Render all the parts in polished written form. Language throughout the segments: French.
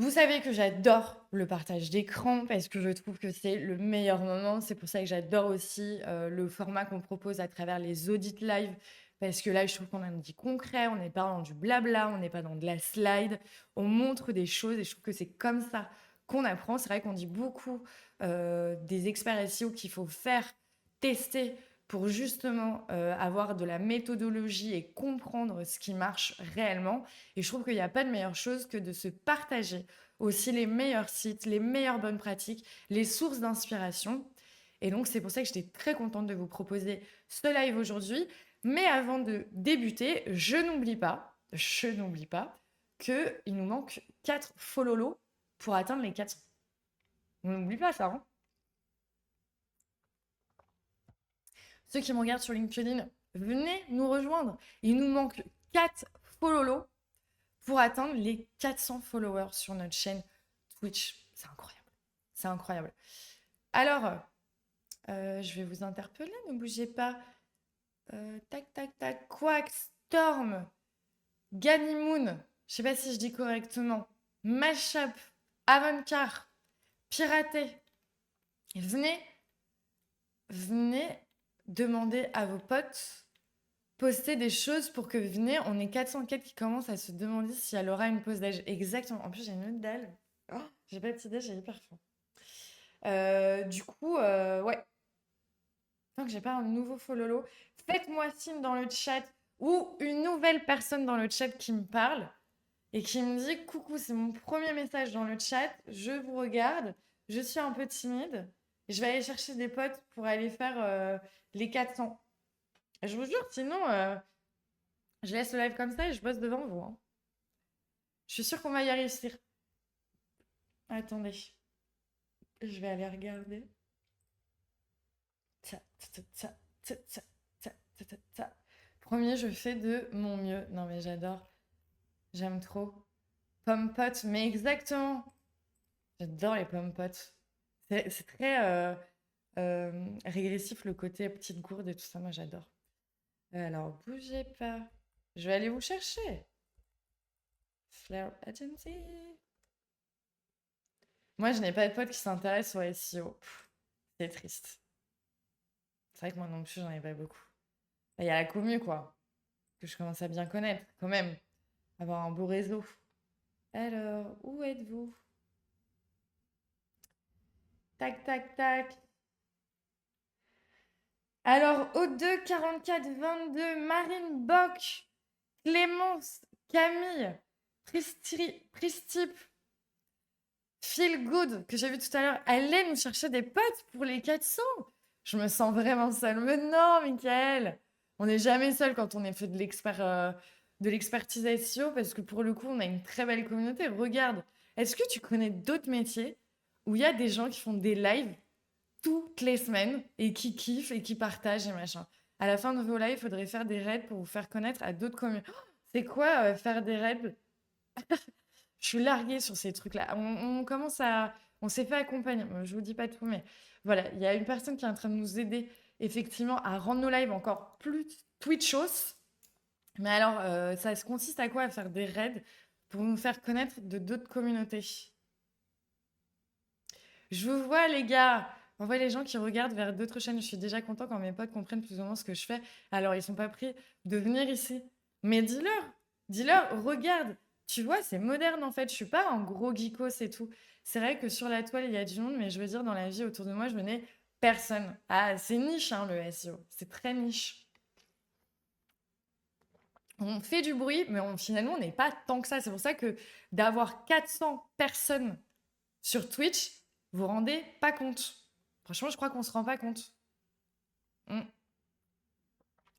Vous savez que j'adore le partage d'écran parce que je trouve que c'est le meilleur moment. C'est pour ça que j'adore aussi le format qu'on propose à travers les audits live. Parce que là, je trouve qu'on a un dit concret, on n'est pas dans du blabla, on n'est pas dans de la slide. On montre des choses et je trouve que c'est comme ça qu'on apprend. C'est vrai qu'on dit beaucoup des experts SEO qu'il faut faire tester pour justement avoir de la méthodologie et comprendre ce qui marche réellement. Et je trouve qu'il n'y a pas de meilleure chose que de se partager aussi les meilleurs sites, les meilleures bonnes pratiques, les sources d'inspiration. Et donc, c'est pour ça que j'étais très contente de vous proposer ce live aujourd'hui. Mais avant de débuter, je n'oublie pas qu'il nous manque 4 follow pour atteindre les 400. On n'oublie pas ça, hein. Ceux qui me regardent sur LinkedIn, venez nous rejoindre. Il nous manque 4 follow pour atteindre les 400 followers sur notre chaîne Twitch. C'est incroyable. C'est incroyable. Alors, je vais vous interpeller, ne bougez pas. Tac, tac, tac. Quack, Storm, Ganimoon, je sais pas si je dis correctement. Mashup, Avancar, Piraté. Venez, venez demander à vos potes, poster des choses pour que venez, on est 400 quêtes qui commencent à se demander si elle aura une pause d'âge. Exactement. En plus, j'ai une autre dalle. Oh, j'ai pas de petite j'ai hyper faim. Du coup, ouais. Tant que j'ai pas un nouveau follow, faites-moi signe dans le chat ou une nouvelle personne dans le chat qui me parle et qui me dit coucou, c'est mon premier message dans le chat, je vous regarde, je suis un peu timide, je vais aller chercher des potes pour aller faire les 400. Je vous jure, sinon, je laisse le live comme ça et je bosse devant vous, hein. Je suis sûre qu'on va y réussir. Attendez, je vais aller regarder. Ta, ta, ta, ta, ta, ta, ta, ta, ta. Premier, je fais de mon mieux. Non, mais j'adore. J'aime trop. Pomme pote, mais exactement. J'adore les pommes potes. C'est très régressif le côté petite gourde et tout ça. Moi, j'adore. Alors, bougez pas. Je vais aller vous chercher. Flare Agency. Moi, je n'ai pas de potes qui s'intéressent au SEO. C'est triste. C'est vrai que moi non plus, j'en ai pas beaucoup. Il y a la commu, quoi, que je commence à bien connaître, quand même. Avoir un beau réseau. Alors, où êtes-vous? Tac, tac, tac. Alors, O2 44 22, Marine Bock, Clémence, Camille, Pristip, Feel Good, que j'ai vu tout à l'heure, allez nous chercher des potes pour les 400. Je me sens vraiment seule. Mais non, Michael, on n'est jamais seul quand on est fait de l'expertise SEO parce que pour le coup, on a une très belle communauté. Regarde, est-ce que tu connais d'autres métiers où il y a des gens qui font des lives toutes les semaines et qui kiffent et qui partagent et machin? À la fin de vos lives, il faudrait faire des raids pour vous faire connaître à d'autres communes. Oh, c'est quoi faire des raids? Je suis larguée sur ces trucs-là. On commence à. On s'est fait accompagner. Je vous dis pas tout, mais voilà, il y a une personne qui est en train de nous aider effectivement à rendre nos lives encore plus Twitchos. Mais alors, ça se consiste à quoi? À faire des raids pour nous faire connaître de d'autres communautés. Je vous vois, les gars. On voit les gens qui regardent vers d'autres chaînes. Je suis déjà content quand mes potes comprennent plus ou moins ce que je fais. Alors, ils sont pas pris de venir ici. Mais dis-leur, dis-leur, regarde. Tu vois, c'est moderne en fait. Je suis pas un gros geekos et tout. C'est vrai que sur la toile, il y a du monde, mais je veux dire, dans la vie autour de moi, je connais personne. Ah, c'est niche, hein, le SEO. C'est très niche. On fait du bruit, mais finalement, on n'est pas tant que ça. C'est pour ça que d'avoir 400 personnes sur Twitch, vous vous rendez pas compte. Franchement, je crois qu'on se rend pas compte. Mm.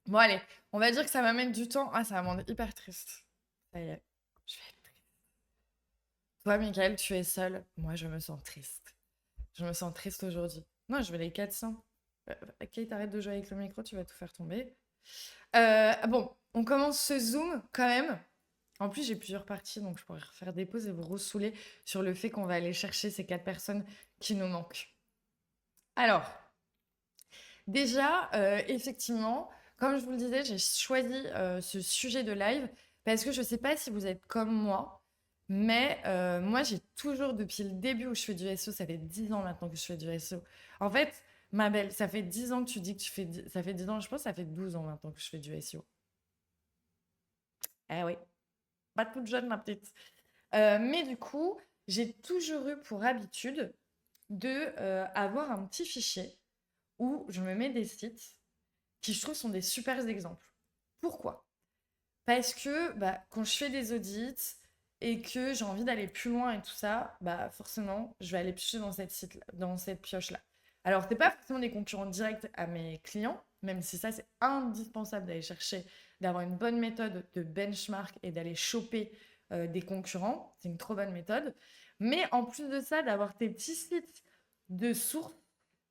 Bon, allez, on va dire que ça m'amène du temps. Ah, ça va me rendre hyper triste. Ça y est, je vais être triste. Toi, Michael, tu es seul. Moi, je me sens triste. Je me sens triste aujourd'hui. Non, je vais les 400. Kate, arrête de jouer avec le micro, tu vas tout faire tomber. Bon, on commence ce Zoom quand même. En plus, j'ai plusieurs parties, donc je pourrais refaire des pauses et vous ressouler sur le fait qu'on va aller chercher ces 4 personnes qui nous manquent. Alors, déjà, effectivement, comme je vous le disais, j'ai choisi ce sujet de live parce que je ne sais pas si vous êtes comme moi, Mais moi, j'ai toujours, depuis le début où je fais du SEO, ça fait 10 ans maintenant que je fais du SEO. En fait, ma belle, ça fait 10 ans que tu dis que tu fais... Ça fait 10 ans, je pense que ça fait 12 ans maintenant que je fais du SEO. Eh oui, pas toute jeune, ma petite. Mais du coup, j'ai toujours eu pour habitude de avoir un petit fichier où je me mets des sites qui, je trouve, sont des super exemples. Pourquoi? Parce que bah, quand je fais des audits et que j'ai envie d'aller plus loin et tout ça, bah forcément, je vais aller piocher dans cette pioche-là. Alors, c'est pas forcément des concurrents directs à mes clients, même si ça, c'est indispensable d'aller chercher, d'avoir une bonne méthode de benchmark et d'aller choper des concurrents. C'est une trop bonne méthode. Mais en plus de ça, d'avoir tes petits sites de sources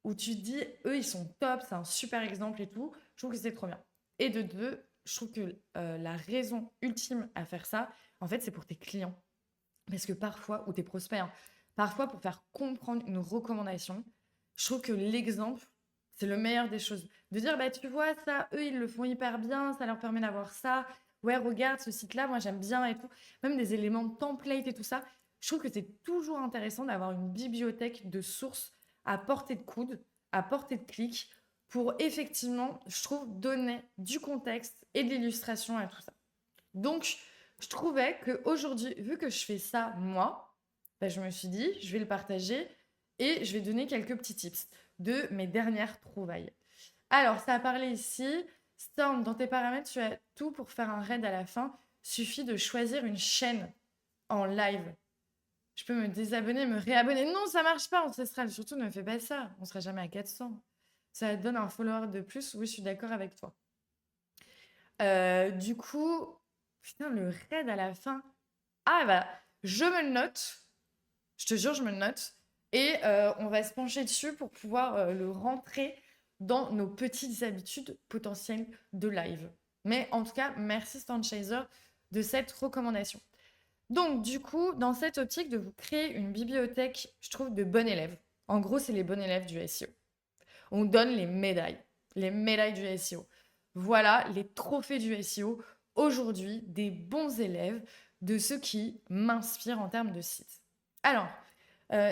où tu te dis, eux, ils sont top, c'est un super exemple et tout, je trouve que c'est trop bien. Et de deux, je trouve que la raison ultime à faire ça, en fait, c'est pour tes clients. Parce que parfois, ou tes prospects, hein, parfois pour faire comprendre une recommandation, je trouve que l'exemple, c'est le meilleur des choses. De dire, bah tu vois, ça, eux, ils le font hyper bien, ça leur permet d'avoir ça. Ouais, regarde ce site-là, moi j'aime bien et tout. Même des éléments de template et tout ça. Je trouve que c'est toujours intéressant d'avoir une bibliothèque de sources à portée de coude, à portée de clic, pour effectivement, je trouve, donner du contexte et de l'illustration à tout ça. Donc, je trouvais qu'aujourd'hui, vu que je fais ça moi, bah, je me suis dit, je vais le partager et je vais donner quelques petits tips de mes dernières trouvailles. Alors, ça a parlé ici. Storm, dans tes paramètres, tu as tout pour faire un raid à la fin. Suffit de choisir une chaîne en live. Je peux me désabonner, me réabonner. Non, ça marche pas, Ancestral. Surtout, ne fais pas ça. On sera jamais à 400. Ça donne un follower de plus. Oui, je suis d'accord avec toi. Du coup, putain, le raid à la fin. Ah bah, je me le note. Je te jure, je me le note. Et on va se pencher dessus pour pouvoir le rentrer dans nos petites habitudes potentielles de live. Mais en tout cas, merci Stanchaser de cette recommandation. Donc, du coup, dans cette optique de vous créer une bibliothèque, je trouve, de bons élèves. En gros, c'est les bons élèves du SEO. On donne les médailles du SEO. Voilà les trophées du SEO. Aujourd'hui, des bons élèves de ceux qui m'inspirent en termes de site. Alors,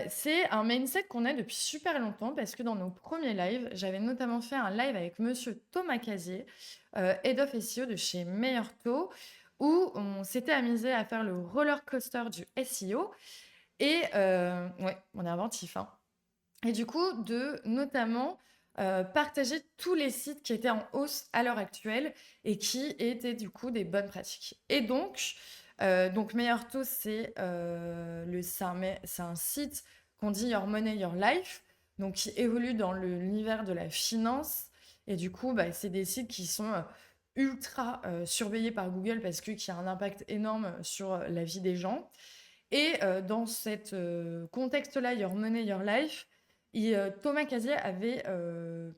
c'est un mindset qu'on a depuis super longtemps parce que dans nos premiers lives, j'avais notamment fait un live avec monsieur Thomas Casier, Head of SEO de chez Meilleur Taux, où on s'était amusé à faire le roller coaster du SEO. Et ouais, on est inventif, hein. Et du coup, de notamment partager tous les sites qui étaient en hausse à l'heure actuelle et qui étaient du coup des bonnes pratiques. Et donc Meilleur Taux, c'est un site qu'on dit Your Money, Your Life, donc qui évolue dans l'univers de la finance. Et du coup, bah, c'est des sites qui sont ultra surveillés par Google parce que qui a un impact énorme sur la vie des gens. Et dans ce contexte-là, Your Money, Your Life, Thomas Casier avait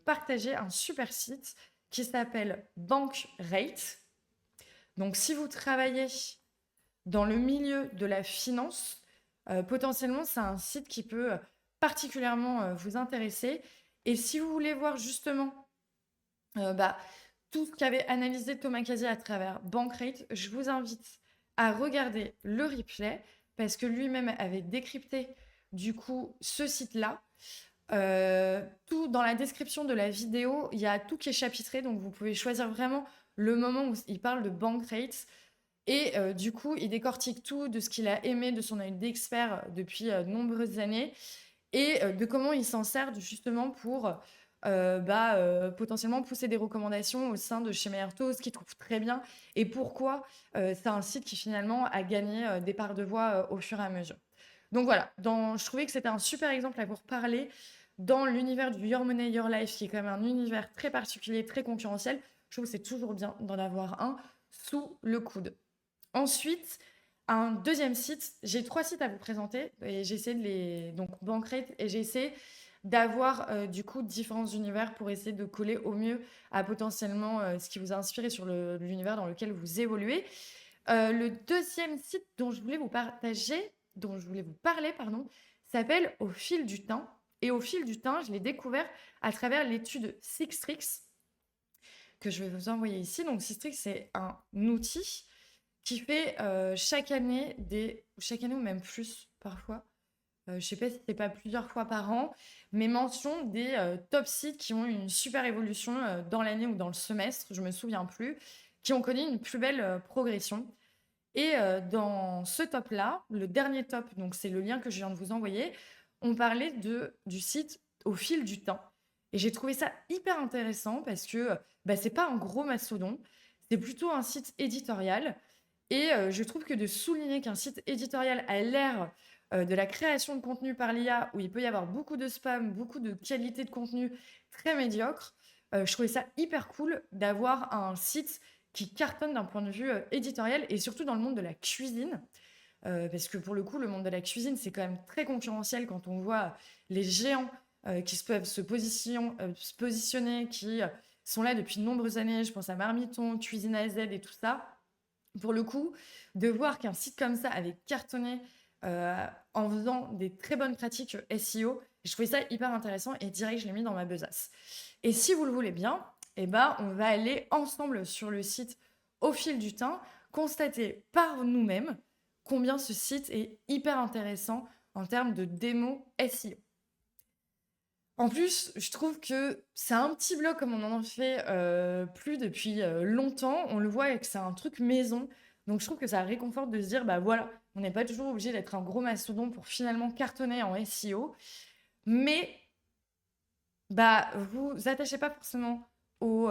partagé un super site qui s'appelle Bankrate. Donc, si vous travaillez dans le milieu de la finance, potentiellement, c'est un site qui peut particulièrement vous intéresser. Et si vous voulez voir justement bah, tout ce qu'avait analysé Thomas Casier à travers Bankrate, je vous invite à regarder le replay parce que lui-même avait décrypté du coup ce site-là. Tout dans la description de la vidéo, il y a tout qui est chapitré, donc vous pouvez choisir vraiment le moment où il parle de Bankrate. Et du coup, il décortique tout de ce qu'il a aimé de son œil d'expert depuis de nombreuses années et de comment il s'en sert justement pour potentiellement pousser des recommandations au sein de chez Meilleur ce qu'il trouve très bien, et pourquoi c'est un site qui finalement a gagné des parts de voix au fur et à mesure. Donc voilà, je trouvais que c'était un super exemple à vous parler dans l'univers du Your Money, Your Life, qui est quand même un univers très particulier, très concurrentiel. Je trouve que c'est toujours bien d'en avoir un sous le coude. Ensuite, un deuxième site, j'ai 3 sites à vous présenter et j'ai essayé de les... Donc, Bankrate, et j'ai essayé d'avoir du coup différents univers pour essayer de coller au mieux à potentiellement ce qui vous a inspiré sur l'univers dans lequel vous évoluez. Le deuxième site dont je voulais vous parler, pardon, s'appelle Au fil du temps. Et au fil du temps, je l'ai découvert à travers l'étude Sixtrix que je vais vous envoyer ici. Donc, Sixtrix, c'est un outil qui fait chaque année ou même plus parfois, je sais pas si c'est pas plusieurs fois par an, mais mention des top sites qui ont eu une super évolution dans l'année ou dans le semestre, je me souviens plus, qui ont connu une plus belle progression. Et dans ce top-là, le dernier top, donc c'est le lien que je viens de vous envoyer, on parlait du site au fil du temps. Et j'ai trouvé ça hyper intéressant parce que bah, c'est pas un gros mastodon, c'est plutôt un site éditorial. Et je trouve que de souligner qu'un site éditorial a l'ère de la création de contenu par l'IA, où il peut y avoir beaucoup de spam, beaucoup de qualité de contenu très médiocre, je trouvais ça hyper cool d'avoir un site qui cartonne d'un point de vue éditorial et surtout dans le monde de la cuisine. Parce que pour le coup, le monde de la cuisine, c'est quand même très concurrentiel quand on voit les géants qui peuvent se positionner, qui sont là depuis de nombreuses années. Je pense à Marmiton, Cuisine AZ et tout ça. Pour le coup, de voir qu'un site comme ça avait cartonné en faisant des très bonnes pratiques SEO, je trouvais ça hyper intéressant et direct, je l'ai mis dans ma besace. Et si vous le voulez bien, eh ben, on va aller ensemble sur le site au fil du temps, constater par nous-mêmes combien ce site est hyper intéressant en termes de démo SEO. En plus, je trouve que c'est un petit blog comme on en fait plus depuis longtemps. On le voit et que c'est un truc maison. Donc je trouve que ça réconforte de se dire, bah voilà, on n'est pas toujours obligé d'être un gros mastodon pour finalement cartonner en SEO. Mais bah vous attachez pas forcément aux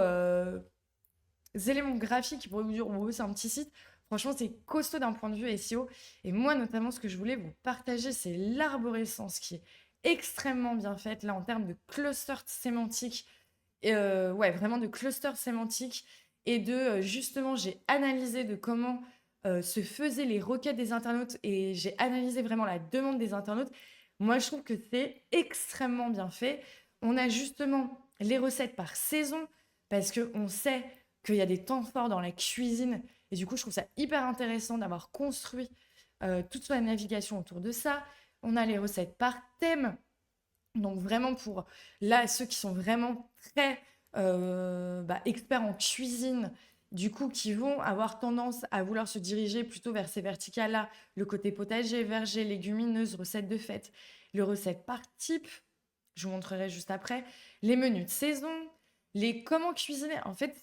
éléments graphiques qui pourraient vous dire, oh, c'est un petit site. Franchement, c'est costaud d'un point de vue SEO. Et moi, notamment, ce que je voulais vous partager, c'est l'arborescence qui est extrêmement bien faite, là, en termes de cluster sémantique. Ouais, vraiment de cluster sémantique. Et de, justement, j'ai analysé de comment se faisaient les requêtes des internautes et j'ai analysé vraiment la demande des internautes. Moi, je trouve que c'est extrêmement bien fait. On a justement les recettes par saison parce qu'on sait qu'il y a des temps forts dans la cuisine. Et du coup, je trouve ça hyper intéressant d'avoir construit toute la navigation autour de ça. On a les recettes par thème. Donc vraiment pour là, ceux qui sont vraiment très experts en cuisine, du coup, qui vont avoir tendance à vouloir se diriger plutôt vers ces verticales-là, le côté potager, verger, légumineuses, recettes de fête, les recettes par type, je vous montrerai juste après, les menus de saison, les comment cuisiner. En fait,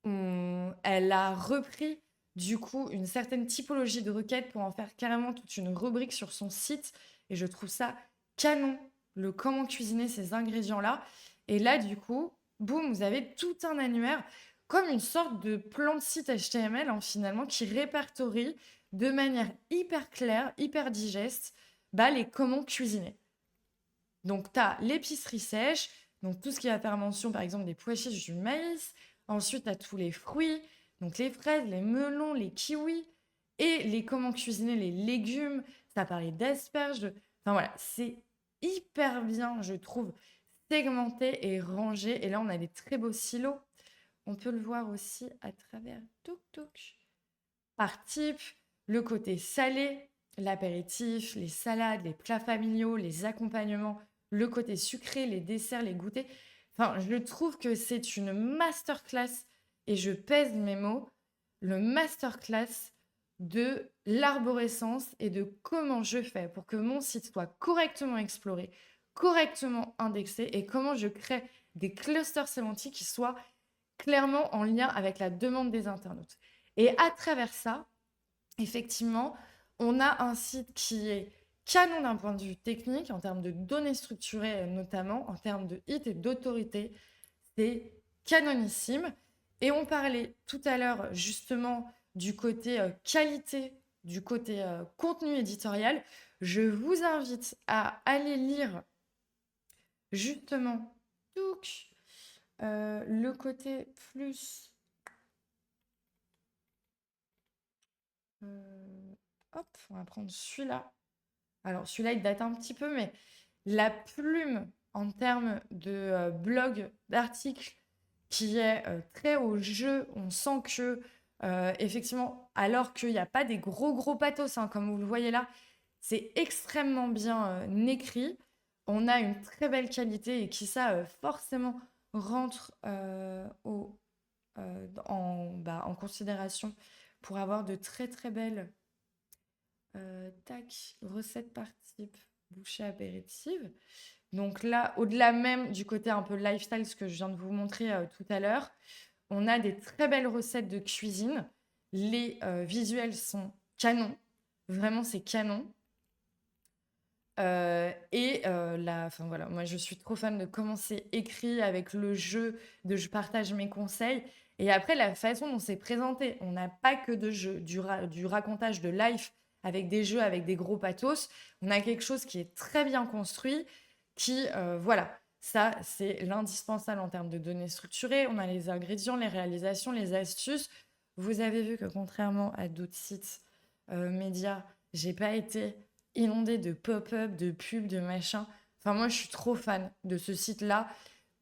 elle a repris du coup une certaine typologie de requêtes pour en faire carrément toute une rubrique sur son site. Et je trouve ça canon, le comment cuisiner ces ingrédients-là. Et là, du coup, boum, vous avez tout un annuaire, comme une sorte de plan de site HTML, hein, finalement, qui répertorie de manière hyper claire, hyper digeste, bah, les comment cuisiner. Donc, tu as l'épicerie sèche, donc tout ce qui va faire mention, par exemple, des pois chiches, du maïs. Ensuite, tu as tous les fruits, donc les fraises, les melons, les kiwis, et les comment cuisiner les légumes. Ça parlait d'asperges. Enfin voilà, c'est hyper bien, je trouve, segmenté et rangé. Et là, on a des très beaux silos. On peut le voir aussi à travers tuk-tuk. Par type, le côté salé, l'apéritif, les salades, les plats familiaux, les accompagnements, le côté sucré, les desserts, les goûters. Enfin, je trouve que c'est une masterclass, et je pèse mes mots, le masterclass de l'arborescence et de comment je fais pour que mon site soit correctement exploré, correctement indexé et comment je crée des clusters sémantiques qui soient clairement en lien avec la demande des internautes. Et à travers ça, effectivement, on a un site qui est canon d'un point de vue technique, en termes de données structurées notamment, en termes de hit et d'autorité. C'est canonissime. Et on parlait tout à l'heure justement du côté qualité, du côté contenu éditorial. Je vous invite à aller lire justement le côté plus hop, on va prendre celui-là. Alors, celui-là, il date un petit peu, mais la plume en termes de blog, d'article, qui est très au jeu, on sent que, effectivement, alors qu'il n'y a pas des gros, gros pathos, hein, comme vous le voyez là, c'est extrêmement bien écrit. On a une très belle qualité et qui, ça, forcément, rentre en considération pour avoir de très très belles recettes par type bouchée apéritive. Donc là, au-delà même du côté un peu lifestyle, ce que je viens de vous montrer tout à l'heure, on a des très belles recettes de cuisine. Les visuels sont canons. Vraiment, c'est canon. Enfin voilà, moi je suis trop fan de comment c'est écrit avec le jeu, de je partage mes conseils. Et après, la façon dont c'est présenté, on n'a pas que de jeu, du racontage de life avec des jeux, avec des gros pathos. On a quelque chose qui est très bien construit, voilà, ça c'est l'indispensable en termes de données structurées. On a les ingrédients, les réalisations, les astuces. Vous avez vu que contrairement à d'autres sites médias, j'ai pas été inondée de pop-up, de pubs, de machin. Enfin, moi, je suis trop fan de ce site-là.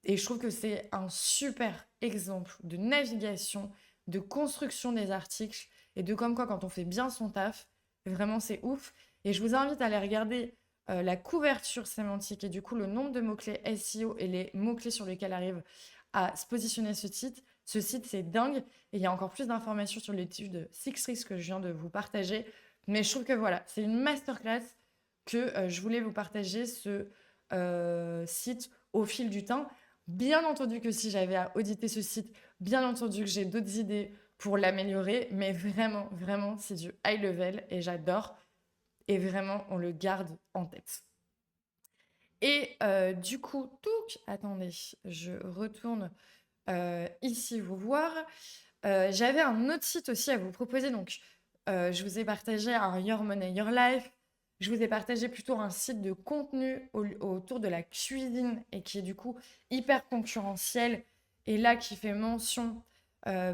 Et je trouve que c'est un super exemple de navigation, de construction des articles et de comme quoi, quand on fait bien son taf, vraiment, c'est ouf. Et je vous invite à aller regarder la couverture sémantique et du coup, le nombre de mots-clés SEO et les mots-clés sur lesquels arrive à se positionner ce site. Ce site, c'est dingue. Et il y a encore plus d'informations sur l'étude Six Tricks que je viens de vous partager. Mais je trouve que voilà, c'est une masterclass que je voulais vous partager ce site au fil du temps. Bien entendu que si j'avais à auditer ce site, bien entendu que j'ai d'autres idées pour l'améliorer, mais vraiment, vraiment, c'est du high level et j'adore. Et vraiment, on le garde en tête. Et du coup, attendez, je retourne ici vous voir. J'avais un autre site aussi à vous proposer. Donc, je vous ai partagé un Your Money, Your Life. Je vous ai partagé plutôt un site de contenu autour de la cuisine et qui est du coup hyper concurrentiel. Et là, qui fait mention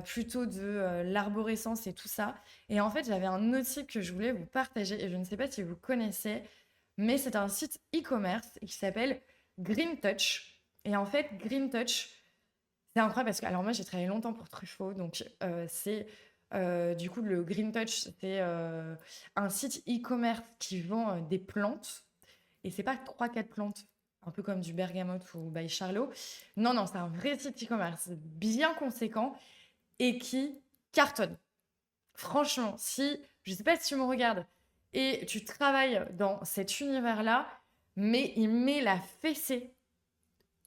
plutôt de l'arborescence et tout ça. Et en fait, j'avais un autre site que je voulais vous partager et je ne sais pas si vous connaissez, mais c'est un site e-commerce qui s'appelle Green Touch. Et en fait, Green Touch, c'est incroyable parce que, alors moi, j'ai travaillé longtemps pour Truffaut, donc c'est du coup le Green Touch, c'est un site e-commerce qui vend des plantes. Et c'est pas trois quatre plantes, un peu comme du Bergamote ou by Charlot. Non, non, c'est un vrai site e-commerce bien conséquent et qui cartonne. Franchement, si, je sais pas si tu me regardes et tu travailles dans cet univers-là, mais il met la fessée,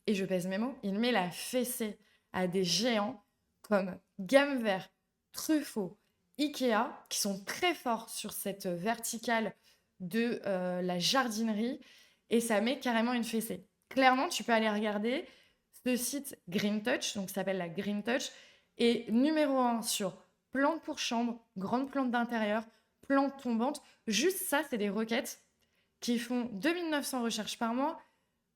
et je pèse mes mots, il met la fessée à des géants comme Gamme Vert, Truffaut, Ikea, qui sont très forts sur cette verticale de la jardinerie, et ça met carrément une fessée. Clairement, tu peux aller regarder ce site Green Touch, donc ça s'appelle la Green Touch, et numéro 1 sur plantes pour chambre, grandes plantes d'intérieur, plantes tombantes. Juste ça, c'est des requêtes qui font 2900 recherches par mois.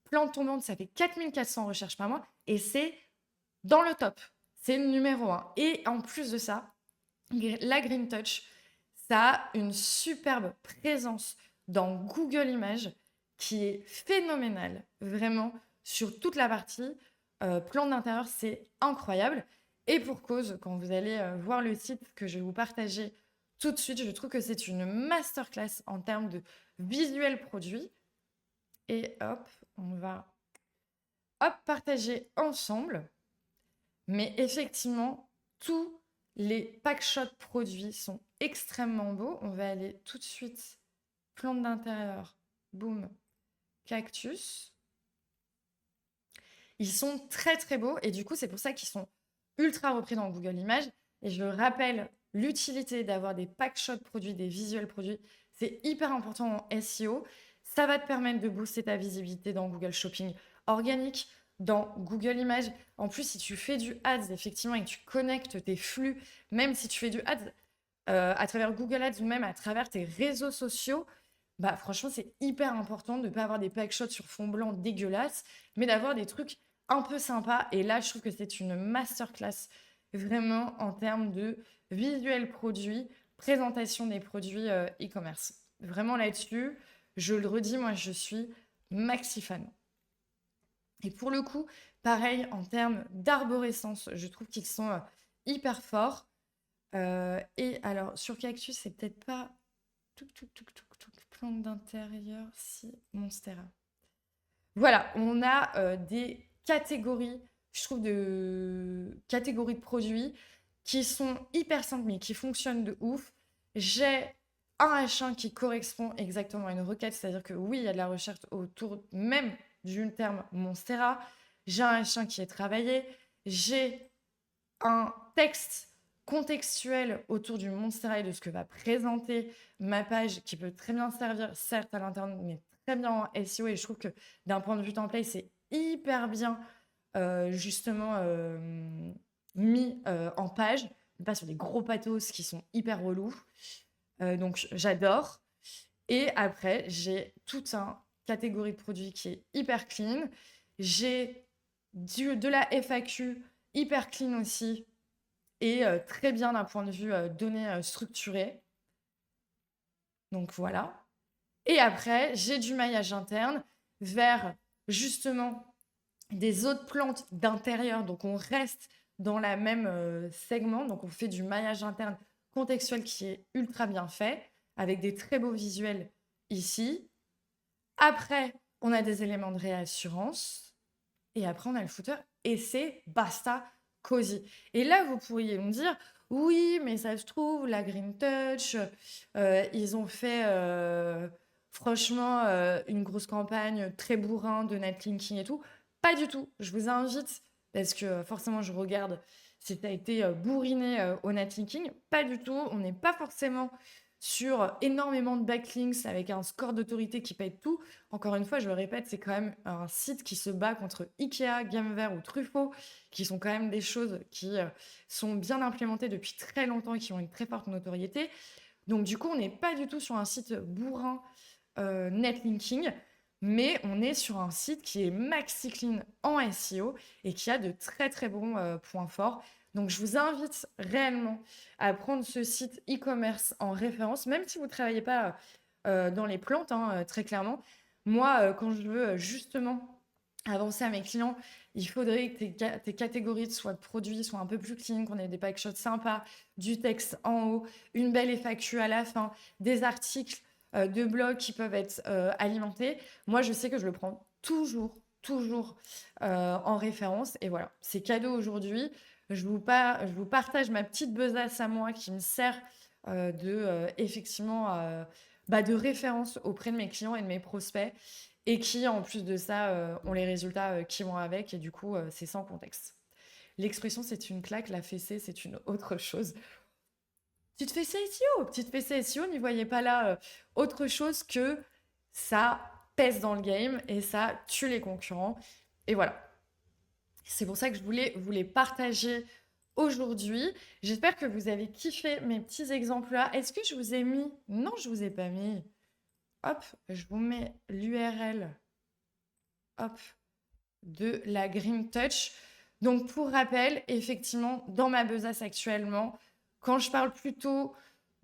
Plantes tombantes, ça fait 4400 recherches par mois et c'est dans le top. C'est le numéro 1. Et en plus de ça, la Green Touch, ça a une superbe présence dans Google Images qui est phénoménale, vraiment, sur toute la partie plantes d'intérieur, c'est incroyable. Et pour cause, quand vous allez voir le site que je vais vous partager tout de suite, je trouve que c'est une masterclass en termes de visuel produit. Et hop, on va partager ensemble. Mais effectivement, tous les packshots produits sont extrêmement beaux. On va aller tout de suite, plantes d'intérieur, boum, cactus. Ils sont très très beaux et du coup, c'est pour ça qu'ils sont ultra repris dans Google Images. Et je rappelle l'utilité d'avoir des packshots produits, des visuels produits. C'est hyper important en SEO. Ça va te permettre de booster ta visibilité dans Google Shopping organique, dans Google Images. En plus, si tu fais du ads, effectivement, et que tu connectes tes flux, même si tu fais du ads à travers Google Ads ou même à travers tes réseaux sociaux, bah franchement, c'est hyper important de ne pas avoir des packshots sur fond blanc dégueulasses, mais d'avoir des trucs un peu sympas. Et là, je trouve que c'est une masterclass vraiment en termes de visuel produit, présentation des produits e-commerce. Vraiment là-dessus, je le redis, moi, je suis maxi fan. Et pour le coup, pareil, en termes d'arborescence, je trouve qu'ils sont hyper forts. Et alors, sur Cactus, c'est peut-être pas plante d'intérieur, si Monstera. Voilà, on a des catégories, je trouve, de catégories de produits qui sont hyper simples, mais qui fonctionnent de ouf. J'ai un H1 qui correspond exactement à une requête, c'est-à-dire que oui, il y a de la recherche autour même du terme Monstera. J'ai un H1 qui est travaillé. J'ai un texte contextuel autour du Monstera et de ce que va présenter ma page qui peut très bien servir, certes à l'interne, mais très bien en SEO. Et je trouve que d'un point de vue template, c'est hyper bien justement mis en page, pas sur des gros pathos qui sont hyper relous. Donc j'adore. Et après, j'ai toute une catégorie de produits qui est hyper clean. J'ai de la FAQ hyper clean aussi et très bien d'un point de vue données structurées. Donc voilà. Et après, j'ai du maillage interne vers justement des autres plantes d'intérieur. Donc on reste dans la même segment. Donc on fait du maillage interne contextuel qui est ultra bien fait, avec des très beaux visuels ici. Après, on a des éléments de réassurance. Et après, on a le footer. Et c'est basta, cosy. Et là, vous pourriez me dire, oui, mais ça se trouve, la Green Touch, ils ont fait franchement une grosse campagne très bourrin de netlinking et tout. Pas du tout. Je vous invite, parce que forcément, je regarde si tu as été bourriné au netlinking. Pas du tout. On n'est pas forcément sur énormément de backlinks avec un score d'autorité qui paye tout. Encore une fois, je le répète, c'est quand même un site qui se bat contre Ikea, Gamever ou Truffaut, qui sont quand même des choses qui sont bien implémentées depuis très longtemps et qui ont une très forte notoriété. Donc du coup, on n'est pas du tout sur un site bourrin netlinking, mais on est sur un site qui est maxi clean en SEO et qui a de très très bons points forts. Donc je vous invite réellement à prendre ce site e-commerce en référence, même si vous ne travaillez pas dans les plantes, hein, très clairement. Moi, quand je veux justement avancer à mes clients, il faudrait que tes catégories de produits soient un peu plus clean, qu'on ait des packshots sympas, du texte en haut, une belle FAQ à la fin, des articles de blog qui peuvent être alimentés. Moi, je sais que je le prends toujours en référence. Et voilà, c'est cadeau aujourd'hui. Je vous partage ma petite besace à moi qui me sert effectivement de référence auprès de mes clients et de mes prospects et qui, en plus de ça, ont les résultats qui vont avec et du coup, c'est sans contexte. L'expression, c'est une claque, la fessée, c'est une autre chose. Petite fessée SEO, petite fessée SEO, n'y voyez pas là autre chose que ça pèse dans le game et ça tue les concurrents. Et voilà. C'est pour ça que je voulais vous les partager aujourd'hui. J'espère que vous avez kiffé mes petits exemples là. Est-ce que je vous ai mis? Non, je vous ai pas mis. Hop, je vous mets l'URL. Hop, de la Green Touch. Donc, pour rappel, effectivement, dans ma besace actuellement, quand je parle plutôt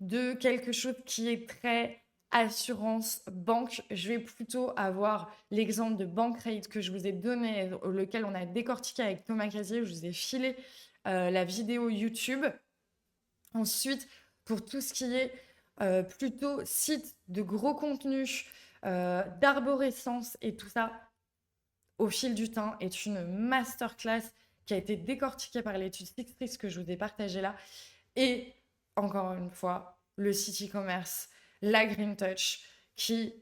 de quelque chose qui est très assurance banque, je vais plutôt avoir l'exemple de Bankrate que je vous ai donné, lequel on a décortiqué avec Thomas Casier, je vous ai filé la vidéo YouTube. Ensuite, pour tout ce qui est plutôt site de gros contenu, d'arborescence et tout ça, au fil du temps est une masterclass qui a été décortiquée par l'étude Sixtrix que je vous ai partagée là. Et encore une fois, le site e-commerce, la Green Touch, qui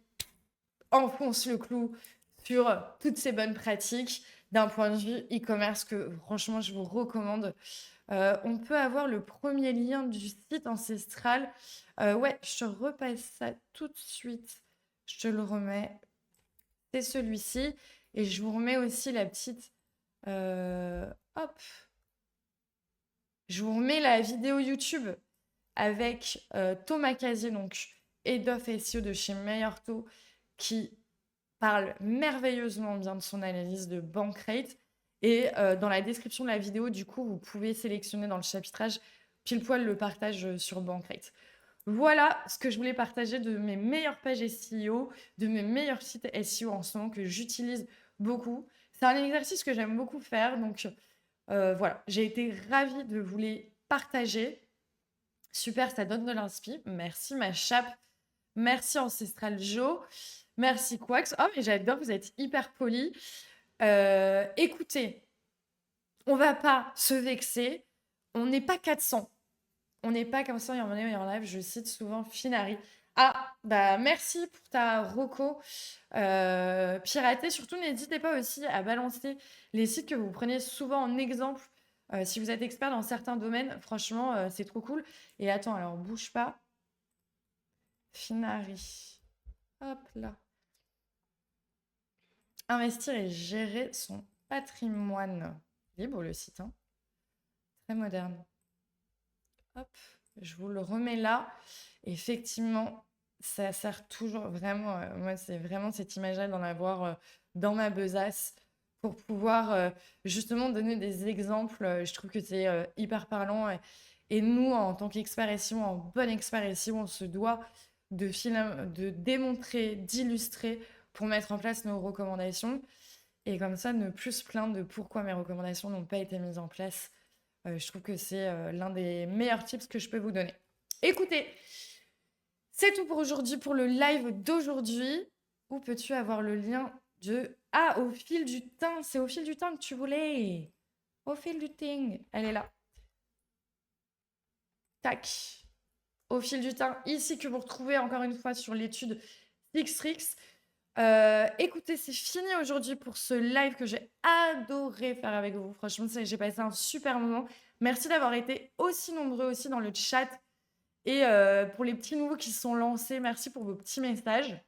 enfonce le clou sur toutes ces bonnes pratiques d'un point de vue e-commerce que franchement je vous recommande. On peut avoir le premier lien du site ancestral. Ouais, je te repasse ça tout de suite. Je te le remets. C'est celui-ci. Et je vous remets aussi la petite... hop. Je vous remets la vidéo YouTube avec Thomas Casier, donc Head of SEO de chez Mayerto, qui parle merveilleusement bien de son analyse de Bankrate. Et dans la description de la vidéo, du coup, vous pouvez sélectionner dans le chapitrage pile poil le partage sur Bankrate. Voilà ce que je voulais partager de mes meilleures pages SEO, de mes meilleurs sites SEO en ce moment que j'utilise beaucoup. C'est un exercice que j'aime beaucoup faire, donc voilà, j'ai été ravie de vous les partager. Super, ça donne de l'inspi. Merci ma chape, merci Ancestral Joe, merci Quax. Oh mais j'adore, vous êtes hyper polis. Écoutez, on va pas se vexer. on n'est pas 400. On n'est pas comme ça, il y en live, je cite souvent Finari. Ah, bah merci pour ta reco piratée. Surtout, n'hésitez pas aussi à balancer les sites que vous prenez souvent en exemple. Si vous êtes expert dans certains domaines, franchement, c'est trop cool. Et attends, alors bouge pas. Finari. Hop là. Investir et gérer son patrimoine. Il est beau le site, hein. Très moderne. Hop, je vous le remets là. Effectivement, ça sert toujours vraiment. Moi, c'est vraiment cette image-là d'en avoir dans ma besace pour pouvoir justement donner des exemples. Je trouve que c'est hyper parlant. Et nous, en tant qu'experts SEO, en bon expert SEO, on se doit de démontrer, d'illustrer pour mettre en place nos recommandations. Et comme ça, ne plus se plaindre de pourquoi mes recommandations n'ont pas été mises en place. Je trouve que c'est l'un des meilleurs tips que je peux vous donner. Écoutez, c'est tout pour aujourd'hui, pour le live d'aujourd'hui. Où peux-tu avoir le lien de... Ah, au fil du temps. C'est au fil du temps que tu voulais. Au fil du temps. Elle est là. Tac. Au fil du temps. Ici que vous retrouvez encore une fois sur l'étude Xtrix. Écoutez, c'est fini aujourd'hui pour ce live que j'ai adoré faire avec vous. Franchement, j'ai passé un super moment. Merci d'avoir été aussi nombreux aussi dans le chat. Et pour les petits nouveaux qui se sont lancés, merci pour vos petits messages.